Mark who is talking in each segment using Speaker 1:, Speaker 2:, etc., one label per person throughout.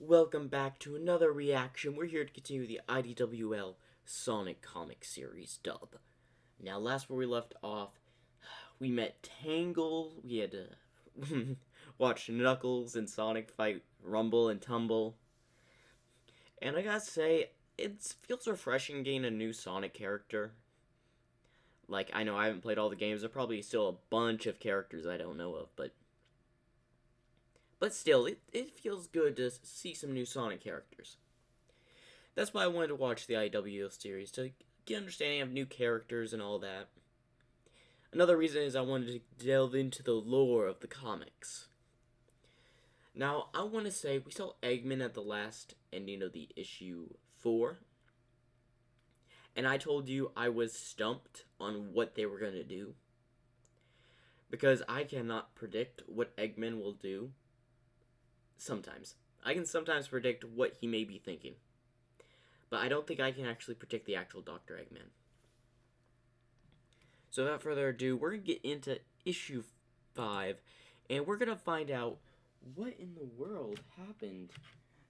Speaker 1: Welcome back to another reaction. We're here to continue the IDWL Sonic comic series dub. Now, last where we left off, we met Tangle, we had to watch Knuckles and Sonic fight Rumble and Tumble. And I gotta say, it feels refreshing getting a new Sonic character. Like, I know I haven't played all the games, there are probably still a bunch of characters I don't know of, but still, it feels good to see some new Sonic characters. That's why I wanted to watch the IWL series, to get understanding of new characters and all that. Another reason is I wanted to delve into the lore of the comics. Now, I want to say, we saw Eggman at the last ending of the issue 4. And I told you I was stumped on what they were going to do. Because I cannot predict what Eggman will do. Sometimes. I can sometimes predict what he may be thinking. But I don't think I can actually predict the actual Dr. Eggman. So without further ado, we're going to get into issue 5. And we're going to find out what in the world happened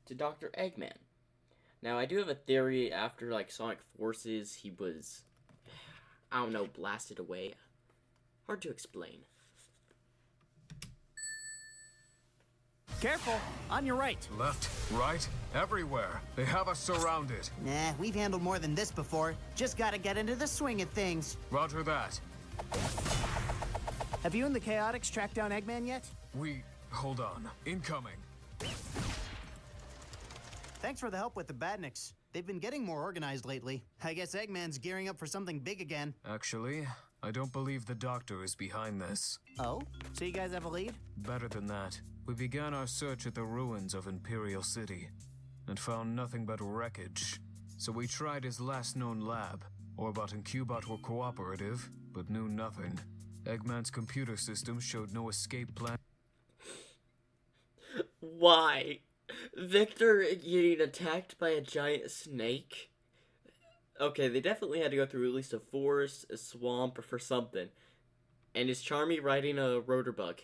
Speaker 1: to Dr. Eggman. Now, I do have a theory after, Sonic Forces, he was, I don't know, blasted away. Hard to explain.
Speaker 2: Careful! On your right!
Speaker 3: Left, right, everywhere. They have us surrounded.
Speaker 2: Nah, we've handled more than this before. Just gotta get into the swing of things.
Speaker 3: Roger that.
Speaker 2: Have you and the Chaotix tracked down Eggman yet?
Speaker 3: Hold on. Incoming.
Speaker 2: Thanks for the help with the Badniks. They've been getting more organized lately. I guess Eggman's gearing up for something big again.
Speaker 3: Actually, I don't believe the Doctor is behind this.
Speaker 2: Oh? So you guys have a lead?
Speaker 3: Better than that. We began our search at the ruins of Imperial City and found nothing but wreckage. So we tried his last known lab. Orbot and Cubot were cooperative, but knew nothing. Eggman's computer system showed no escape plan.
Speaker 1: Why? Victor getting attacked by a giant snake? Okay, they definitely had to go through at least a forest, a swamp, or for something. And is Charmy riding a rotor bug?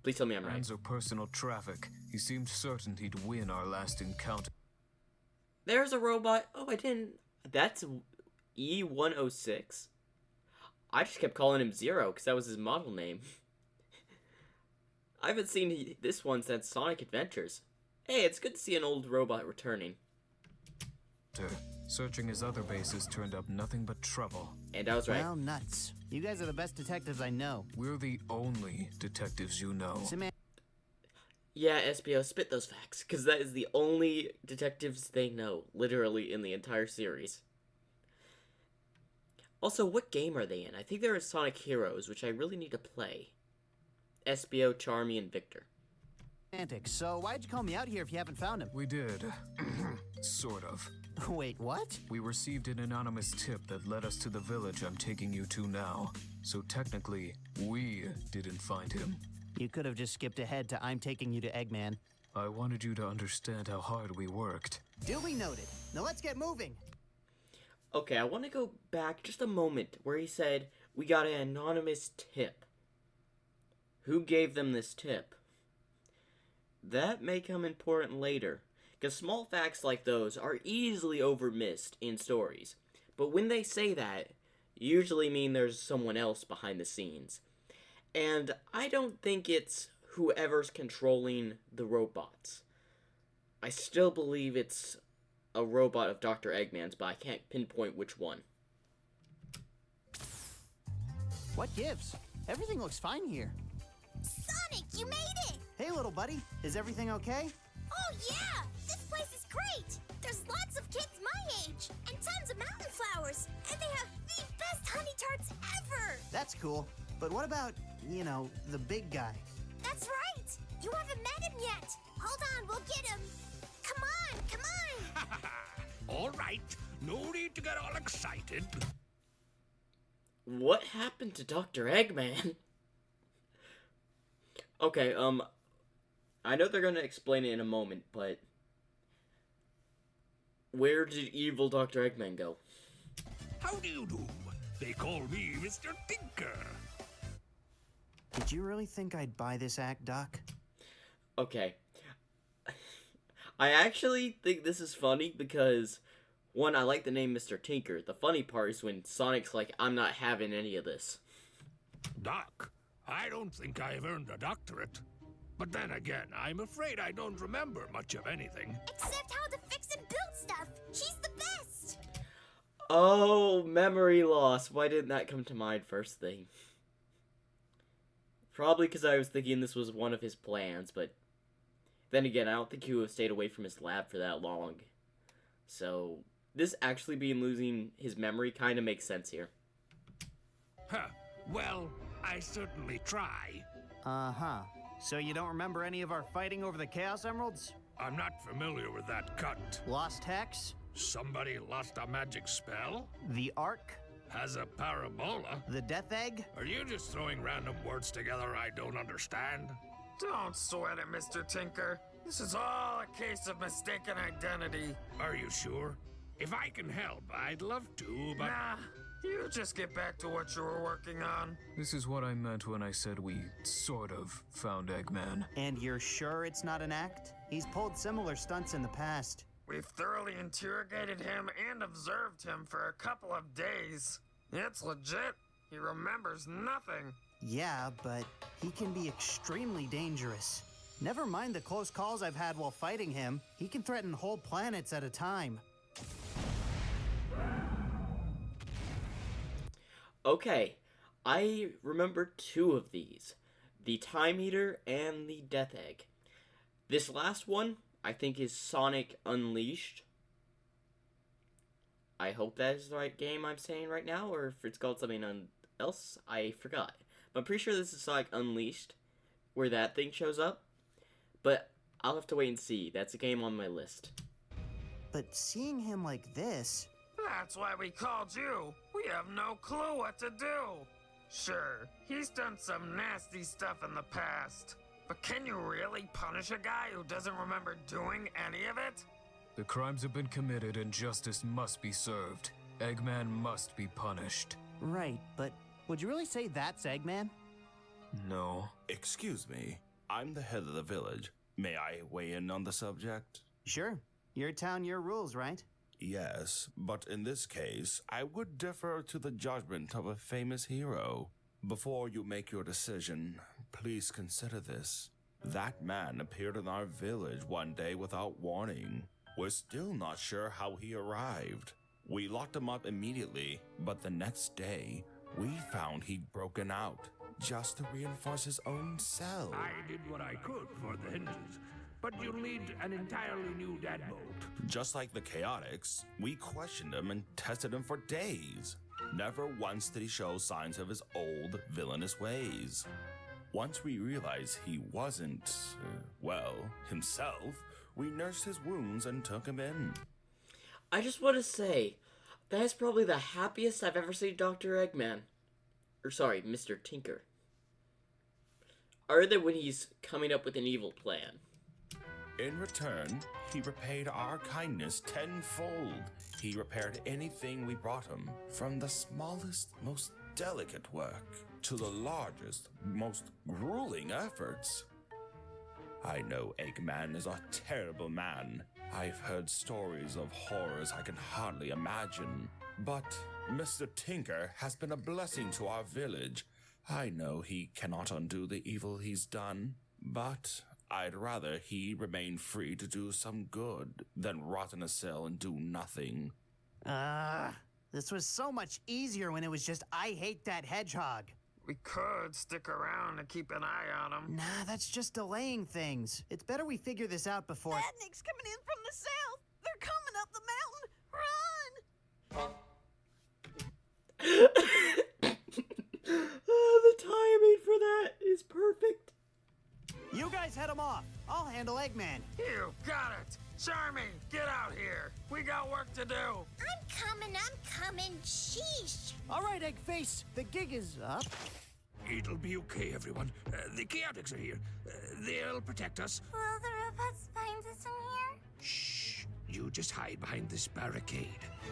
Speaker 1: Please tell me I'm right.
Speaker 3: Hands of personal traffic. He seemed certain he'd win our last encounter.
Speaker 1: There's a robot. Oh, I didn't. That's E106. I just kept calling him Zero because that was his model name. I haven't seen this one since Sonic Adventures. Hey, it's good to see an old robot returning.
Speaker 3: Searching his other bases turned up nothing but trouble.
Speaker 1: And I was right.
Speaker 2: Well, nuts. You guys are the best detectives I know.
Speaker 3: We're the only detectives you know.
Speaker 1: Yeah, SBO, spit those facts, because that is the only detectives they know, literally, in the entire series. Also, what game are they in? I think they're in Sonic Heroes, which I really need to play. SBO, Charmy, and Victor.
Speaker 2: Semantics. So why'd you call me out here if you haven't found him?
Speaker 3: We did. Sort of.
Speaker 2: Wait, what?
Speaker 3: We received an anonymous tip that led us to the village I'm taking you to now. So technically, we didn't find him.
Speaker 2: You could have just skipped ahead to I'm taking you to Eggman.
Speaker 3: I wanted you to understand how hard we worked.
Speaker 2: Duly noted. Now let's get moving.
Speaker 1: Okay, I want to go back just a moment where he said, we got an anonymous tip. Who gave them this tip? That may come important later, because small facts like those are easily overmissed in stories. But when they say that, usually mean there's someone else behind the scenes. And I don't think it's whoever's controlling the robots. I still believe it's a robot of Dr. Eggman's, but I can't pinpoint which one.
Speaker 2: What gives? Everything looks fine here.
Speaker 4: Sonic, you made it!
Speaker 2: Hey, little buddy. Is everything okay?
Speaker 4: Oh yeah! This place is great! There's lots of kids my age, and tons of mountain flowers, and they have the best honey tarts ever!
Speaker 2: That's cool. But what about, the big guy?
Speaker 4: That's right! You haven't met him yet! Hold on, we'll get him! Come on, come on!
Speaker 5: All right, no need to get all excited.
Speaker 1: What happened to Dr. Eggman? Okay, I know they're gonna explain it in a moment, but where did evil Dr. Eggman go?
Speaker 5: How do you do? They call me Mr. Tinker.
Speaker 2: Did you really think I'd buy this act, Doc?
Speaker 1: Okay. I actually think this is funny because, one, I like the name Mr. Tinker. The funny part is when Sonic's like, I'm not having any of this.
Speaker 5: Doc, I don't think I've earned a doctorate. But then again, I'm afraid I don't remember much of anything.
Speaker 4: Except how to fix and build stuff. She's the best.
Speaker 1: Oh, memory loss. Why didn't that come to mind first thing? Probably because I was thinking this was one of his plans, but then again, I don't think he would have stayed away from his lab for that long. So, this actually being losing his memory kind of makes sense here.
Speaker 5: Huh. Well, I certainly try.
Speaker 2: Uh-huh. So you don't remember any of our fighting over the Chaos Emeralds?
Speaker 5: I'm not familiar with that cunt.
Speaker 2: Lost Hex?
Speaker 5: Somebody lost a magic spell?
Speaker 2: The Ark?
Speaker 5: Has a parabola?
Speaker 2: The Death Egg?
Speaker 5: Are you just throwing random words together I don't understand?
Speaker 6: Don't sweat it, Mr. Tinker. This is all a case of mistaken identity.
Speaker 5: Are you sure? If I can help, I'd love to, but...
Speaker 6: Nah, you just get back to what you were working on.
Speaker 3: This is what I meant when I said we sort of found Eggman.
Speaker 2: And you're sure it's not an act? He's pulled similar stunts in the past.
Speaker 6: We've thoroughly interrogated him and observed him for a couple of days. It's legit. He remembers nothing.
Speaker 2: Yeah, but he can be extremely dangerous. Never mind the close calls I've had while fighting him, he can threaten whole planets at a time.
Speaker 1: Okay, I remember two of these. The Time Eater and the Death Egg. This last one, I think, is Sonic Unleashed. I hope that is the right game I'm saying right now, or if it's called something else, I forgot. But I'm pretty sure this is Sonic Unleashed, where that thing shows up. But I'll have to wait and see. That's a game on my list.
Speaker 2: But seeing him like this...
Speaker 6: That's why we called you. We have no clue what to do. Sure, he's done some nasty stuff in the past. But can you really punish a guy who doesn't remember doing any of it?
Speaker 3: The crimes have been committed and justice must be served. Eggman must be punished.
Speaker 2: Right, but would you really say that's Eggman?
Speaker 3: No.
Speaker 7: Excuse me, I'm the head of the village. May I weigh in on the subject?
Speaker 2: Sure. Your town, your rules, right?
Speaker 7: Yes, but in this case, I would defer to the judgment of a famous hero. Before you make your decision, please consider this. That man appeared in our village one day without warning. We're still not sure how he arrived. We locked him up immediately, but the next day, we found he'd broken out, just to reinforce his own cell.
Speaker 5: I did what I could for the hinges, but you'll need an entirely new deadbolt.
Speaker 7: Just like the Chaotix, we questioned him and tested him for days. Never once did he show signs of his old, villainous ways. Once we realized he wasn't, himself, we nursed his wounds and took him in.
Speaker 1: I just want to say, that's probably the happiest I've ever seen Dr. Eggman. Or sorry, Mr. Tinker. Other than when he's coming up with an evil plan.
Speaker 7: In return, he repaid our kindness tenfold. He repaired anything we brought him, from the smallest, most delicate work to the largest, most grueling efforts. I know Eggman is a terrible man. I've heard stories of horrors I can hardly imagine. But Mr. Tinker has been a blessing to our village. I know he cannot undo the evil he's done, but I'd rather he remain free to do some good than rot in a cell and do nothing.
Speaker 2: This was so much easier when it was just, I hate that hedgehog.
Speaker 6: We could stick around and keep an eye on him.
Speaker 2: Nah, that's just delaying things. It's better we figure this out before...
Speaker 8: Badniks coming in from the south! They're coming up the mountain! Run!
Speaker 1: The timing for that is perfect.
Speaker 2: You guys head him off. I'll handle Eggman.
Speaker 6: You got it! Charming, get out here! We got work to do!
Speaker 4: I'm coming. Sheesh.
Speaker 2: All right, Eggface. The gig is up.
Speaker 5: It'll be okay, everyone. The Chaotix are here. They'll protect us.
Speaker 4: Will the robots find us in here?
Speaker 5: Shh. You just hide behind this barricade.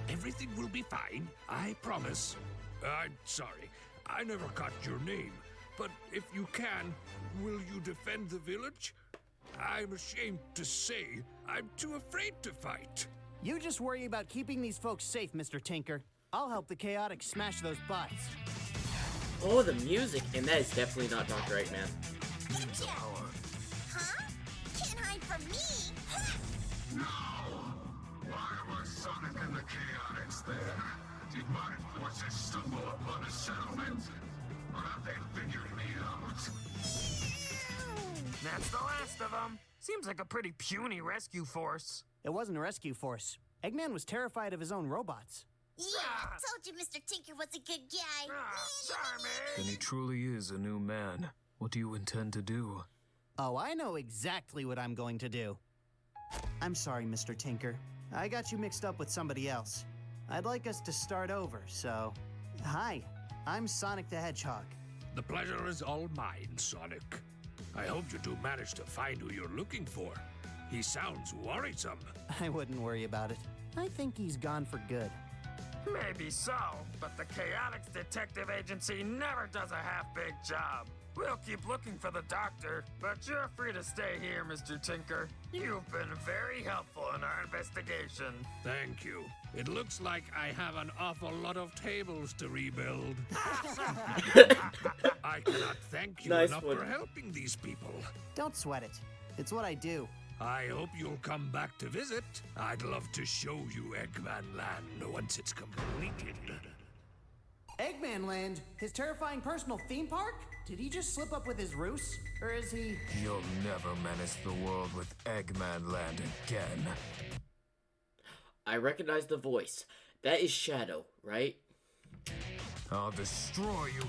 Speaker 5: Everything will be fine, I promise. I'm sorry. I never caught your name. But if you can, will you defend the village? I'm ashamed to say I'm too afraid to fight.
Speaker 2: You just worry about keeping these folks safe, Mr. Tinker. I'll help the Chaotix smash those bots.
Speaker 1: Oh, the music, and that is definitely not Dr. Eggman.
Speaker 4: Gotcha! Huh? Can't hide from me! Ha!
Speaker 9: Why were Sonic and the Chaotix there? Did my forces stumble upon a settlement? Or have they figured me out?
Speaker 6: That's the last of them. Seems like a pretty puny rescue force.
Speaker 2: It wasn't a rescue force. Eggman was terrified of his own robots.
Speaker 4: Yeah, told you Mr. Tinker was a good guy.
Speaker 6: Charming.
Speaker 3: Then he truly is a new man. What do you intend to do?
Speaker 2: Oh, I know exactly what I'm going to do. I'm sorry, Mr. Tinker. I got you mixed up with somebody else. I'd like us to start over, so... Hi, I'm Sonic the Hedgehog.
Speaker 5: The pleasure is all mine, Sonic. I hope you do manage to find who you're looking for. He sounds worrisome.
Speaker 2: I wouldn't worry about it. I think he's gone for good.
Speaker 6: Maybe so, but the Chaotix Detective Agency never does a half-baked job. We'll keep looking for the doctor, but you're free to stay here, Mr. Tinker. You've been very helpful in our investigation.
Speaker 5: Thank you. It looks like I have an awful lot of tables to rebuild. I cannot thank you
Speaker 1: Nice
Speaker 5: enough
Speaker 1: one.
Speaker 5: for helping these people.
Speaker 2: Don't sweat it. It's what I do.
Speaker 5: I hope you'll come back to visit. I'd love to show you Eggman Land once it's completed.
Speaker 2: Eggman Land? His terrifying personal theme park? Did he just slip up with his ruse? Or is he...
Speaker 3: You'll never menace the world with Eggman Land again.
Speaker 1: I recognize the voice. That is Shadow, right?
Speaker 3: I'll destroy you.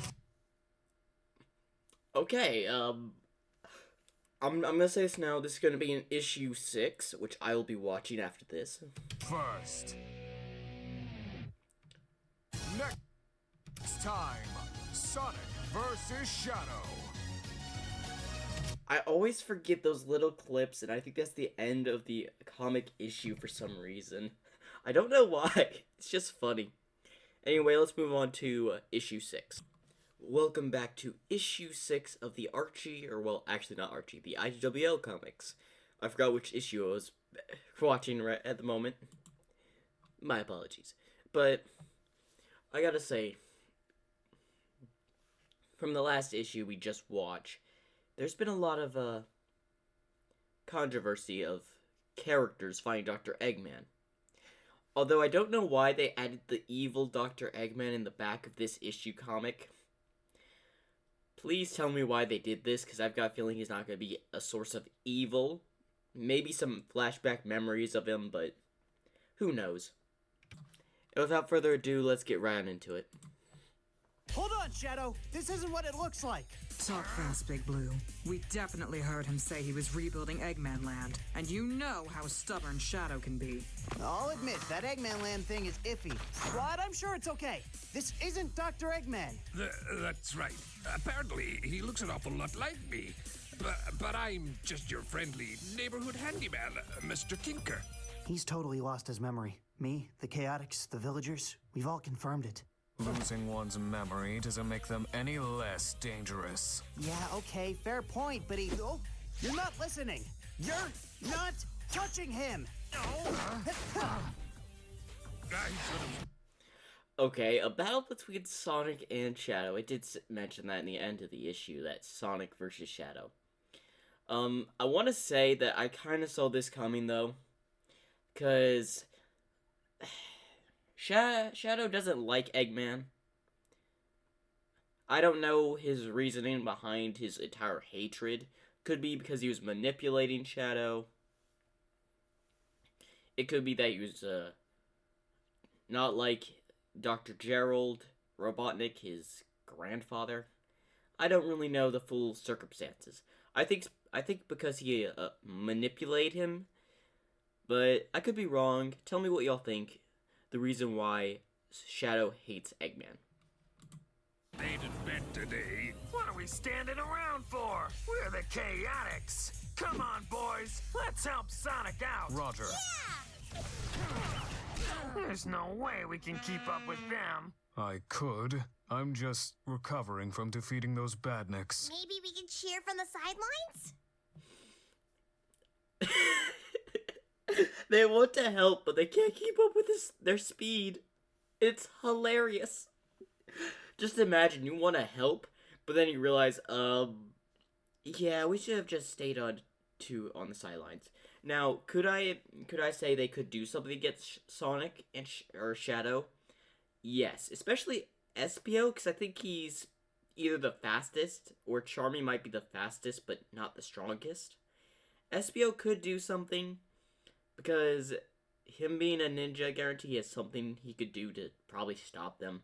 Speaker 1: Okay, I'm gonna say this now. This is gonna be in issue 6, which I will be watching after this.
Speaker 3: First. Next time, Sonic versus Shadow.
Speaker 1: I always forget those little clips, and I think that's the end of the comic issue for some reason. I don't know why. It's just funny. Anyway, let's move on to issue 6. Welcome back to issue 6 of the Archie, or well, actually not Archie, the IDWL comics. I forgot which issue I was watching right at the moment. My apologies. But, I gotta say, from the last issue we just watched, there's been a lot of, controversy of characters finding Dr. Eggman. Although I don't know why they added the evil Dr. Eggman in the back of this issue comic. Please tell me why they did this, because I've got a feeling he's not going to be a source of evil. Maybe some flashback memories of him, but who knows. And without further ado, let's get right into it.
Speaker 2: Hold on, Shadow! This isn't what it looks like!
Speaker 10: Talk fast, Big Blue. We definitely heard him say he was rebuilding Eggman Land, and you know how stubborn Shadow can be.
Speaker 2: I'll admit, that Eggman Land thing is iffy. But I'm sure it's okay. This isn't Dr. Eggman.
Speaker 5: That's right. Apparently, he looks an awful lot like me. But I'm just your friendly neighborhood handyman, Mr. Tinker.
Speaker 2: He's totally lost his memory. Me, the Chaotix, the villagers, we've all confirmed it.
Speaker 3: Losing one's memory doesn't make them any less dangerous.
Speaker 2: Yeah, okay, fair point, but he... Oh, you're not listening! You're not touching him!
Speaker 1: Okay, a battle between Sonic and Shadow. It did mention that in the end of the issue, that Sonic versus Shadow. I want to say that I kind of saw this coming, though. Because... Shadow doesn't like Eggman. I don't know his reasoning behind his entire hatred. Could be because he was manipulating Shadow. It could be that he was, not like Dr. Gerald Robotnik, his grandfather. I don't really know the full circumstances. I think because he, manipulated him. But I could be wrong. Tell me what y'all think. The reason why Shadow hates Eggman.
Speaker 5: Made in bed today.
Speaker 6: What are we standing around for? We're the Chaotix. Come on, boys. Let's help Sonic out.
Speaker 3: Roger.
Speaker 6: There's no way we can keep up with them.
Speaker 3: I could. I'm just recovering from defeating those badniks.
Speaker 4: Maybe we can cheer from the sidelines?
Speaker 1: They want to help, but they can't keep up with their speed. It's hilarious. Just imagine you want to help, but then you realize, yeah, we should have just stayed on the sidelines. Now, could I say they could do something against Sonic and or Shadow? Yes, especially Espio, because I think he's either the fastest, or Charmy might be the fastest, but not the strongest. Espio could do something, because him being a ninja, I guarantee he has something he could do to probably stop them.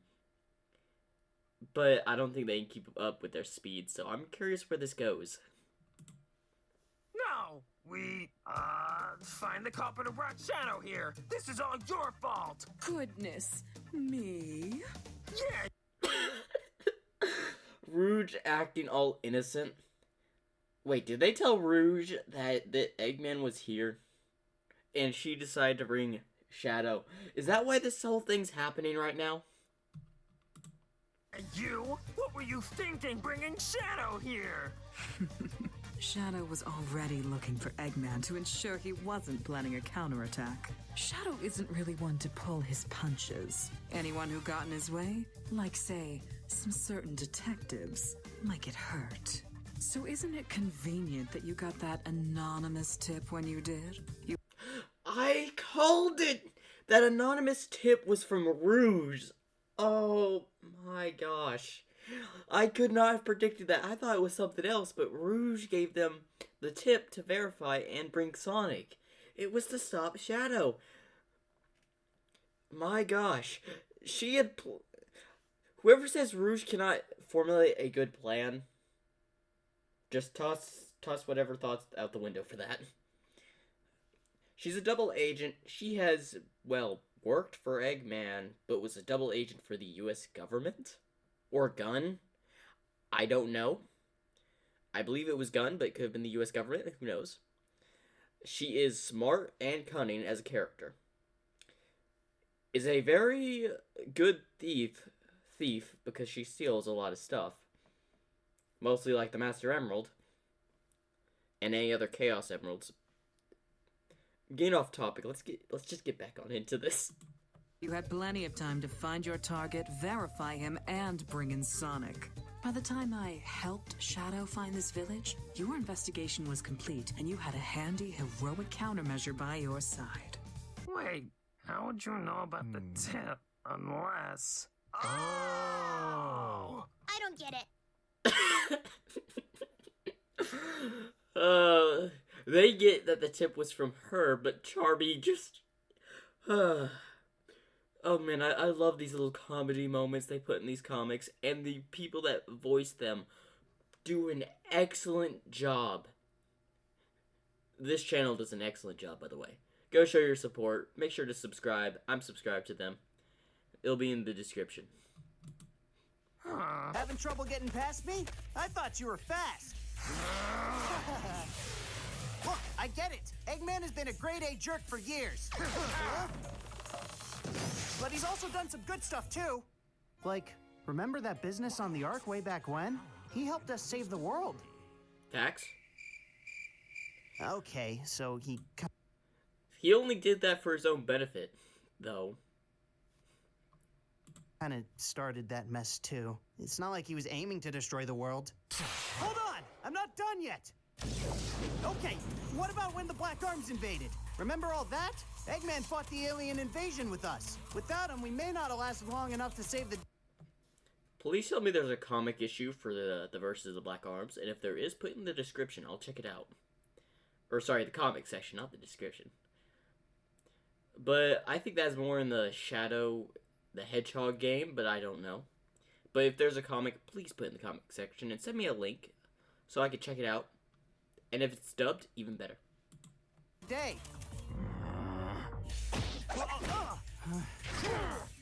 Speaker 1: But I don't think they can keep up with their speed, so I'm curious where this goes.
Speaker 6: No! We, find the culprit who brought Shadow here. This is all your fault.
Speaker 10: Goodness me.
Speaker 6: Yeah.
Speaker 1: Rouge acting all innocent. Wait, did they tell Rouge that Eggman was here? And she decided to bring Shadow. Is that why this whole thing's happening right now?
Speaker 6: You? What were you thinking bringing Shadow here?
Speaker 10: Shadow was already looking for Eggman to ensure he wasn't planning a counterattack. Shadow isn't really one to pull his punches. Anyone who got in his way, like, say, some certain detectives, might get hurt. So isn't it convenient that you got that anonymous tip when you did?
Speaker 1: I called it! That anonymous tip was from Rouge. Oh my gosh. I could not have predicted that. I thought it was something else, but Rouge gave them the tip to verify and bring Sonic. It was to stop Shadow. My gosh. She had... Whoever says Rouge cannot formulate a good plan, just toss whatever thoughts out the window for that. She's a double agent. She has, well, worked for Eggman, but was a double agent for the US government? Or gun? I don't know. I believe it was gun, but it could have been the US government. Who knows? She is smart and cunning as a character. Is a very good thief because she steals a lot of stuff. Mostly like the Master Emerald. And any other Chaos Emeralds. Getting off topic, let's just get back on into this.
Speaker 10: You had plenty of time to find your target, verify him, and bring in Sonic. By the time I helped Shadow find this village, your investigation was complete, and you had a handy, heroic countermeasure by your side.
Speaker 6: Wait, how would you know about the tip unless...
Speaker 4: Oh! I don't get
Speaker 1: it. They get that the tip was from her, but Charmy just... Oh man, I love these little comedy moments they put in these comics, and the people that voice them do an excellent job. This channel does an excellent job, by the way. Go show your support. Make sure to subscribe. I'm subscribed to them. It'll be in the description.
Speaker 2: Having trouble getting past me? I thought you were fast. Look, I get it. Eggman has been a grade A jerk for years. But he's also done some good stuff, too. Like, remember that business on the Ark way back when? He helped us save the world.
Speaker 1: Facts?
Speaker 2: Okay, so
Speaker 1: he only did that for his own benefit, though.
Speaker 2: Kind of started that mess, too. It's not like he was aiming to destroy the world. Hold on! I'm not done yet! Okay, what about when the Black Arms invaded? Remember all that? Eggman fought the alien invasion with us. Without him, we may not have lasted long enough to save the...
Speaker 1: Please tell me there's a comic issue for the Versus of the Black Arms, and if there is, put it in the description. I'll check it out. Or, sorry, the comic section, not the description. But I think that's more in the Shadow, the Hedgehog game, but I don't know. But if there's a comic, please put it in the comic section and send me a link so I can check it out. And if it's dubbed, even better.
Speaker 2: Day.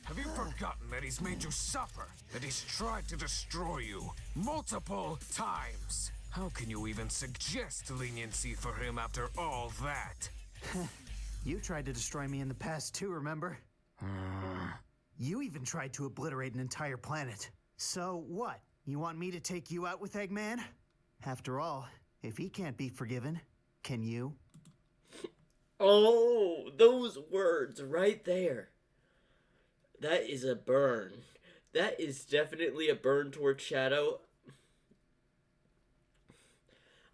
Speaker 3: Have you forgotten that he's made you suffer? That he's tried to destroy you multiple times? How can you even suggest leniency for him after all that?
Speaker 2: You tried to destroy me in the past too, remember? You even tried to obliterate an entire planet. So what? You want me to take you out with Eggman? After all, if he can't be forgiven, can you?
Speaker 1: Oh, those words right there. That is a burn. That is definitely a burn towards Shadow.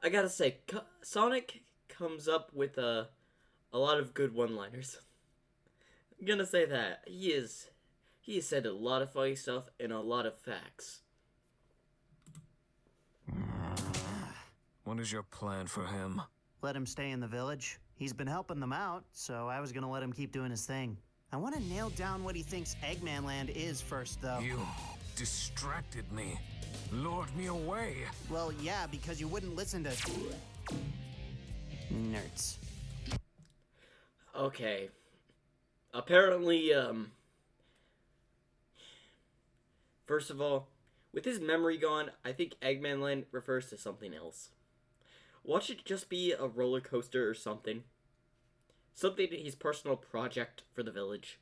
Speaker 1: I gotta say, Sonic comes up with a lot of good one-liners. I'm gonna say that. He has said a lot of funny stuff and a lot of facts.
Speaker 3: What is your plan for him?
Speaker 2: Let him stay in the village. He's been helping them out, so I was gonna let him keep doing his thing. I want to nail down what he thinks Eggman Land is first, though.
Speaker 3: You distracted me. Lured me away.
Speaker 2: Well, yeah, because you wouldn't listen to... nerds.
Speaker 1: Okay. Apparently, first of all, with his memory gone, I think Eggman Land refers to something else. Watch it just be a roller coaster or something. Something his personal project for the village.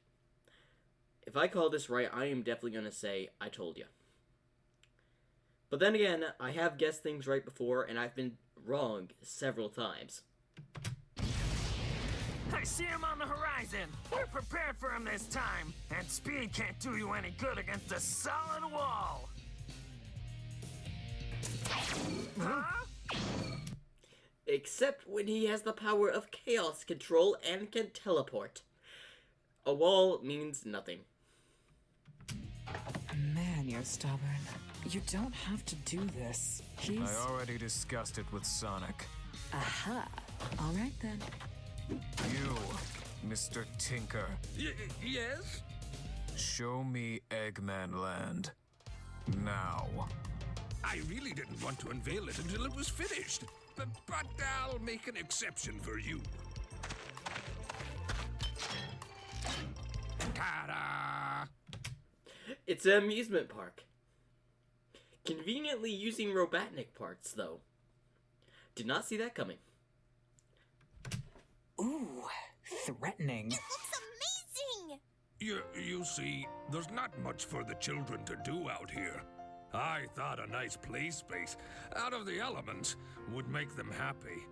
Speaker 1: If I call this right, I am definitely going to say, I told you. But then again, I have guessed things right before, and I've been wrong several times.
Speaker 6: I see him on the horizon. We're prepared for him this time. And speed can't do you any good against a solid wall. Huh?
Speaker 1: Except when he has the power of chaos control and can teleport. A wall means nothing.
Speaker 10: Man, you're stubborn. You don't have to do this. He's...
Speaker 3: I already discussed it with Sonic.
Speaker 10: Aha. All right, then.
Speaker 3: You, Mr. Tinker.
Speaker 5: Yes?
Speaker 3: Show me Eggman Land. Now.
Speaker 5: I really didn't want to unveil it until it was finished. But I'll make an exception for you. Ta-da!
Speaker 1: It's an amusement park. Conveniently using Robotnik parts, though. Did not see that coming.
Speaker 10: Ooh, threatening.
Speaker 4: It looks amazing!
Speaker 5: You see, there's not much for the children to do out here. I thought a nice play space out of the elements would make them happy.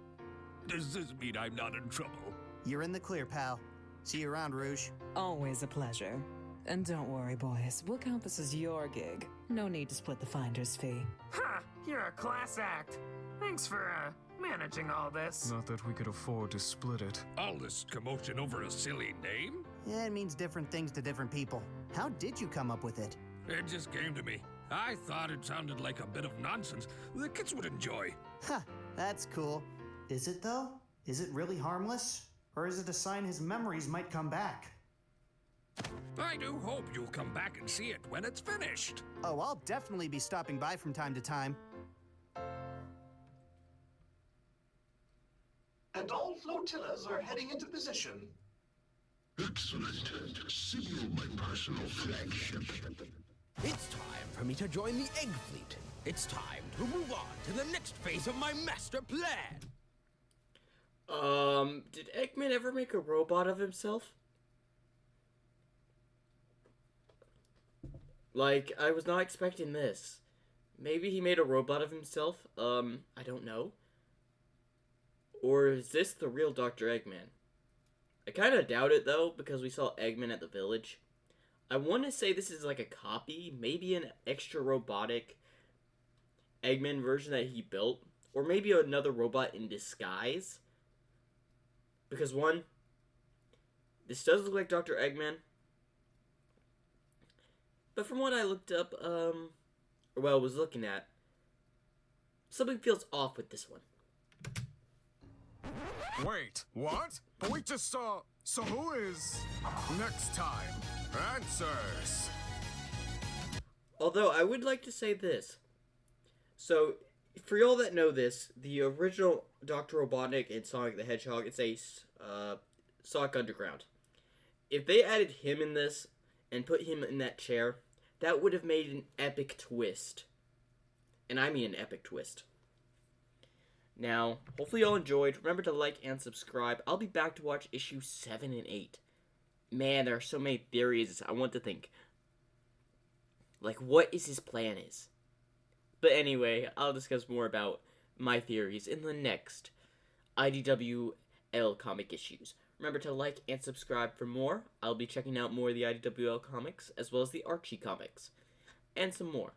Speaker 5: Does this mean I'm not in trouble?
Speaker 2: You're in the clear, pal. See you around, Rouge.
Speaker 10: Always a pleasure. And don't worry, boys. We'll count this as your gig. No need to split the finder's fee.
Speaker 6: Ha! You're a class act. Thanks for, managing all this.
Speaker 3: Not that we could afford to split it.
Speaker 5: All this commotion over a silly name?
Speaker 2: Yeah, it means different things to different people. How did you come up with it?
Speaker 5: It just came to me. I thought it sounded like a bit of nonsense the kids would enjoy.
Speaker 2: Huh, that's cool. Is it, though? Is it really harmless? Or is it a sign his memories might come back?
Speaker 5: I do hope you'll come back and see it when it's finished.
Speaker 2: Oh, I'll definitely be stopping by from time to time.
Speaker 11: And all flotillas are heading into position.
Speaker 9: Excellent. Signal my personal flagship.
Speaker 12: It's time for me to join the Egg Fleet. It's time to move on to the next phase of my master plan.
Speaker 1: Did Eggman ever make a robot of himself? Like, I was not expecting this. Maybe he made a robot of himself? I don't know. Or is this the real Dr. Eggman? I kind of doubt it, though, because we saw Eggman at the village. I want to say this is like a copy, maybe an extra robotic Eggman version that he built, or maybe another robot in disguise. Because one, this does look like Dr. Eggman, but from what I looked up, was looking at, something feels off with this one.
Speaker 3: Wait, what? We just saw... So who is... Next time, answers.
Speaker 1: Although, I would like to say this. So, for y'all that know this, the original Dr. Robotnik in Sonic the Hedgehog, it's a Sonic Underground. If they added him in this, and put him in that chair, that would have made an epic twist. And I mean an epic twist. Now, hopefully y'all enjoyed. Remember to like and subscribe. I'll be back to watch issue 7 and 8. Man, there are so many theories I want to think. Like, what is his plan is? But anyway, I'll discuss more about my theories in the next IDW IDWL comic issues. Remember to like and subscribe for more. I'll be checking out more of the IDWL comics, as well as the Archie comics, and some more.